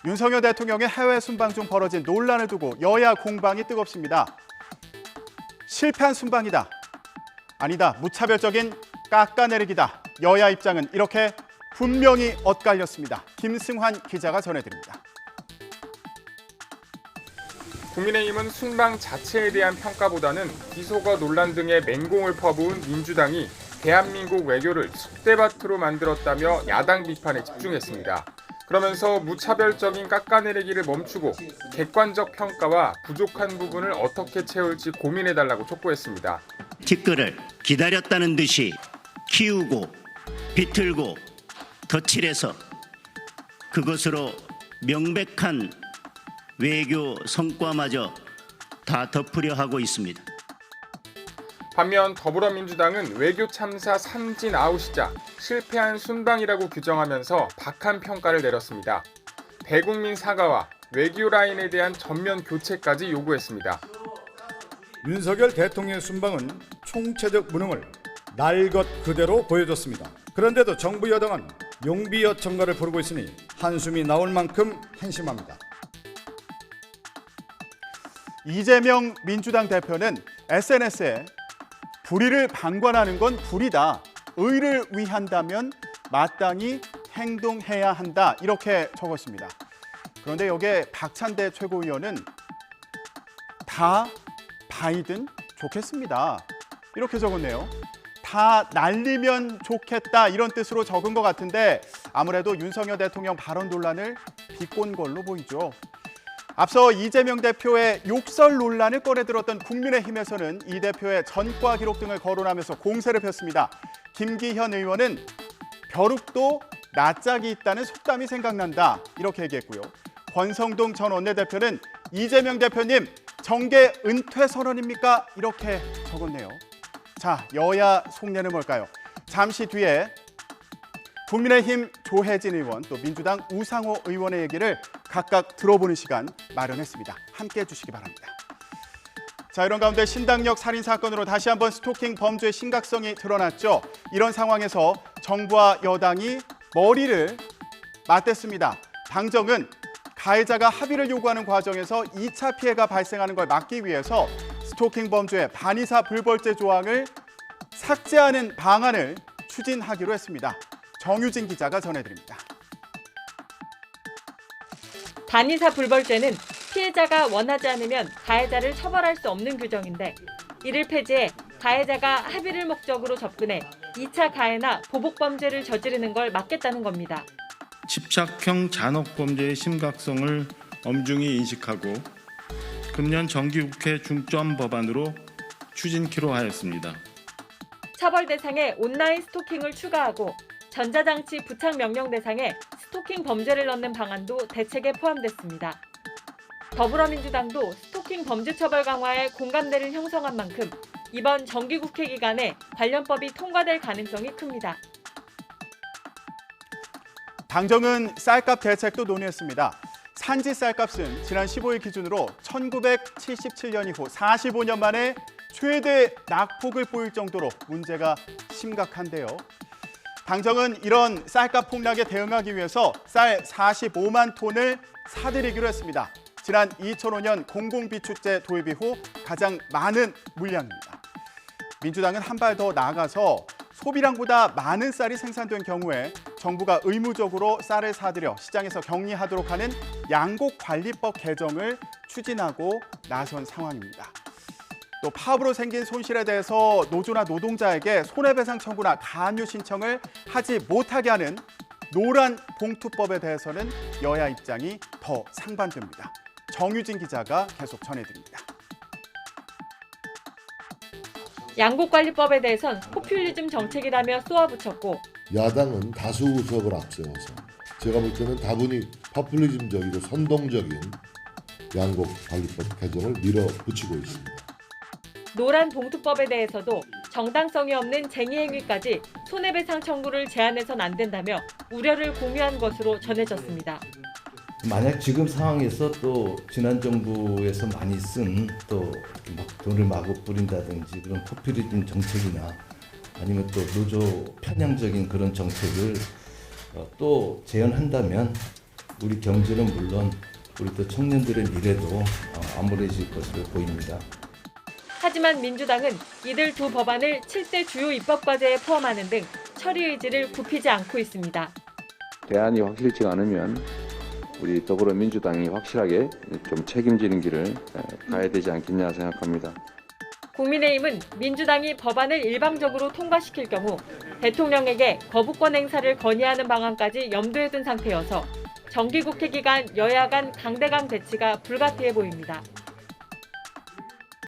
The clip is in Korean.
윤석열 대통령의 해외 순방 중 벌어진 논란을 두고 여야 공방이 뜨겁습니다. 실패한 순방이다. 아니다. 무차별적인 깎아내리기다. 여야 입장은 이렇게 분명히 엇갈렸습니다. 김승환 기자가 전해드립니다. 국민의힘은 순방 자체에 대한 평가보다는 비속어 논란 등의 맹공을 퍼부은 민주당이 대한민국 외교를 쑥대밭으로 만들었다며 야당 비판에 집중했습니다. 그러면서 무차별적인 깎아내리기를 멈추고 객관적 평가와 부족한 부분을 어떻게 채울지 고민해달라고 촉구했습니다. 티끌을 기다렸다는 듯이 키우고 비틀고 덧칠해서 그것으로 명백한 외교 성과마저 다 덮으려 하고 있습니다. 반면 더불어민주당은 외교 참사 삼진 아웃이자 실패한 순방이라고 규정하면서 박한 평가를 내렸습니다. 대국민 사과와 외교 라인에 대한 전면 교체까지 요구했습니다. 윤석열 대통령의 순방은 총체적 무능을 날 것 그대로 보여줬습니다. 그런데도 정부 여당은 용비어 청가를 부르고 있으니 한숨이 나올 만큼 한심합니다. 이재명 민주당 대표는 SNS에 불의를 방관하는 건 불이다. 의를 위한다면 마땅히 행동해야 한다. 이렇게 적었습니다. 그런데 여기에 박찬대 최고위원은 다 바이든 좋겠습니다. 이렇게 적었네요. 다 날리면 좋겠다 이런 뜻으로 적은 것 같은데 아무래도 윤석열 대통령 발언 논란을 비꼰 걸로 보이죠. 앞서 이재명 대표의 욕설 논란을 꺼내들었던 국민의힘에서는 이 대표의 전과 기록 등을 거론하면서 공세를 폈습니다. 김기현 의원은 벼룩도 낯짝이 있다는 속담이 생각난다 이렇게 얘기했고요. 권성동 전 원내대표는 이재명 대표님 정계 은퇴 선언입니까? 이렇게 적었네요. 자, 여야 속내는 뭘까요? 잠시 뒤에 국민의힘 조혜진 의원 또 민주당 우상호 의원의 얘기를 각각 들어보는 시간 마련했습니다. 함께해 주시기 바랍니다. 자, 이런 가운데 신당역 살인 사건으로 다시 한번 스토킹 범죄의 심각성이 드러났죠. 이런 상황에서 정부와 여당이 머리를 맞댔습니다. 당정은 가해자가 합의를 요구하는 과정에서 2차 피해가 발생하는 걸 막기 위해서 스토킹 범죄의 반의사 불벌죄 조항을 삭제하는 방안을 추진하기로 했습니다. 정유진 기자가 전해드립니다. 반의사 불벌죄는 피해자가 원하지 않으면 가해자를 처벌할 수 없는 규정인데 이를 폐지해 가해자가 합의를 목적으로 접근해 2차 가해나 보복범죄를 저지르는 걸 막겠다는 겁니다. 집착형 잔혹범죄의 심각성을 엄중히 인식하고 금년 정기국회 중점 법안으로 추진키로 하였습니다. 처벌 대상에 온라인 스토킹을 추가하고 전자장치 부착 명령 대상에 스토킹 범죄를 넣는 방안도 대책에 포함됐습니다. 더불어민주당도 스토킹 범죄 처벌 강화에 공감대를 형성한 만큼 이번 정기국회 기간에 관련법이 통과될 가능성이 큽니다. 당정은 쌀값 대책도 논의했습니다. 산지 쌀값은 지난 15일 기준으로 1977년 이후 45년 만에 최대 낙폭을 보일 정도로 문제가 심각한데요. 당정은 이런 쌀값 폭락에 대응하기 위해서 쌀 45만 톤을 사들이기로 했습니다. 지난 2005년 공공비축제 도입 이후 가장 많은 물량입니다. 민주당은 한 발 더 나아가서 소비량보다 많은 쌀이 생산된 경우에 정부가 의무적으로 쌀을 사들여 시장에서 격리하도록 하는 양곡관리법 개정을 추진하고 나선 상황입니다. 또 파업으로 생긴 손실에 대해서 노조나 노동자에게 손해배상 청구나 간유 신청을 하지 못하게 하는 노란 봉투법에 대해서는 여야 입장이 더 상반됩니다. 정유진 기자가 계속 전해드립니다. 양곡관리법에 대해선 포퓰리즘 정책이라며 쏘아붙였고 야당은 다수 의석을 앞세워서 제가 볼 때는 다분히 포퓰리즘적이고 선동적인 양곡관리법 개정을 밀어붙이고 있습니다. 노란 봉투법에 대해서도 정당성이 없는 쟁의행위까지 손해배상 청구를 제한해선 안 된다며 우려를 공유한 것으로 전해졌습니다. 만약 지금 상황에서 또 지난 정부에서 많이 쓴 또 막 돈을 마구 뿌린다든지 그런 포퓰리즘 정책이나 아니면 또 노조 편향적인 그런 정책을 또 재현한다면 우리 경제는 물론 우리 또 청년들의 미래도 암울해질 것으로 보입니다. 하지만 민주당은 이들 두 법안을 7대 주요 입법과제에 포함하는 등 처리 의지를 굽히지 않고 있습니다. 대안이 확실치 않으면 우리 더불어민주당이 확실하게 좀 책임지는 길을 가야 되지 않겠냐 생각합니다. 국민의힘은 민주당이 법안을 일방적으로 통과시킬 경우 대통령에게 거부권 행사를 건의하는 방안까지 염두에 둔 상태여서 정기국회 기간 여야 간 강대강 대치가 불가피해 보입니다.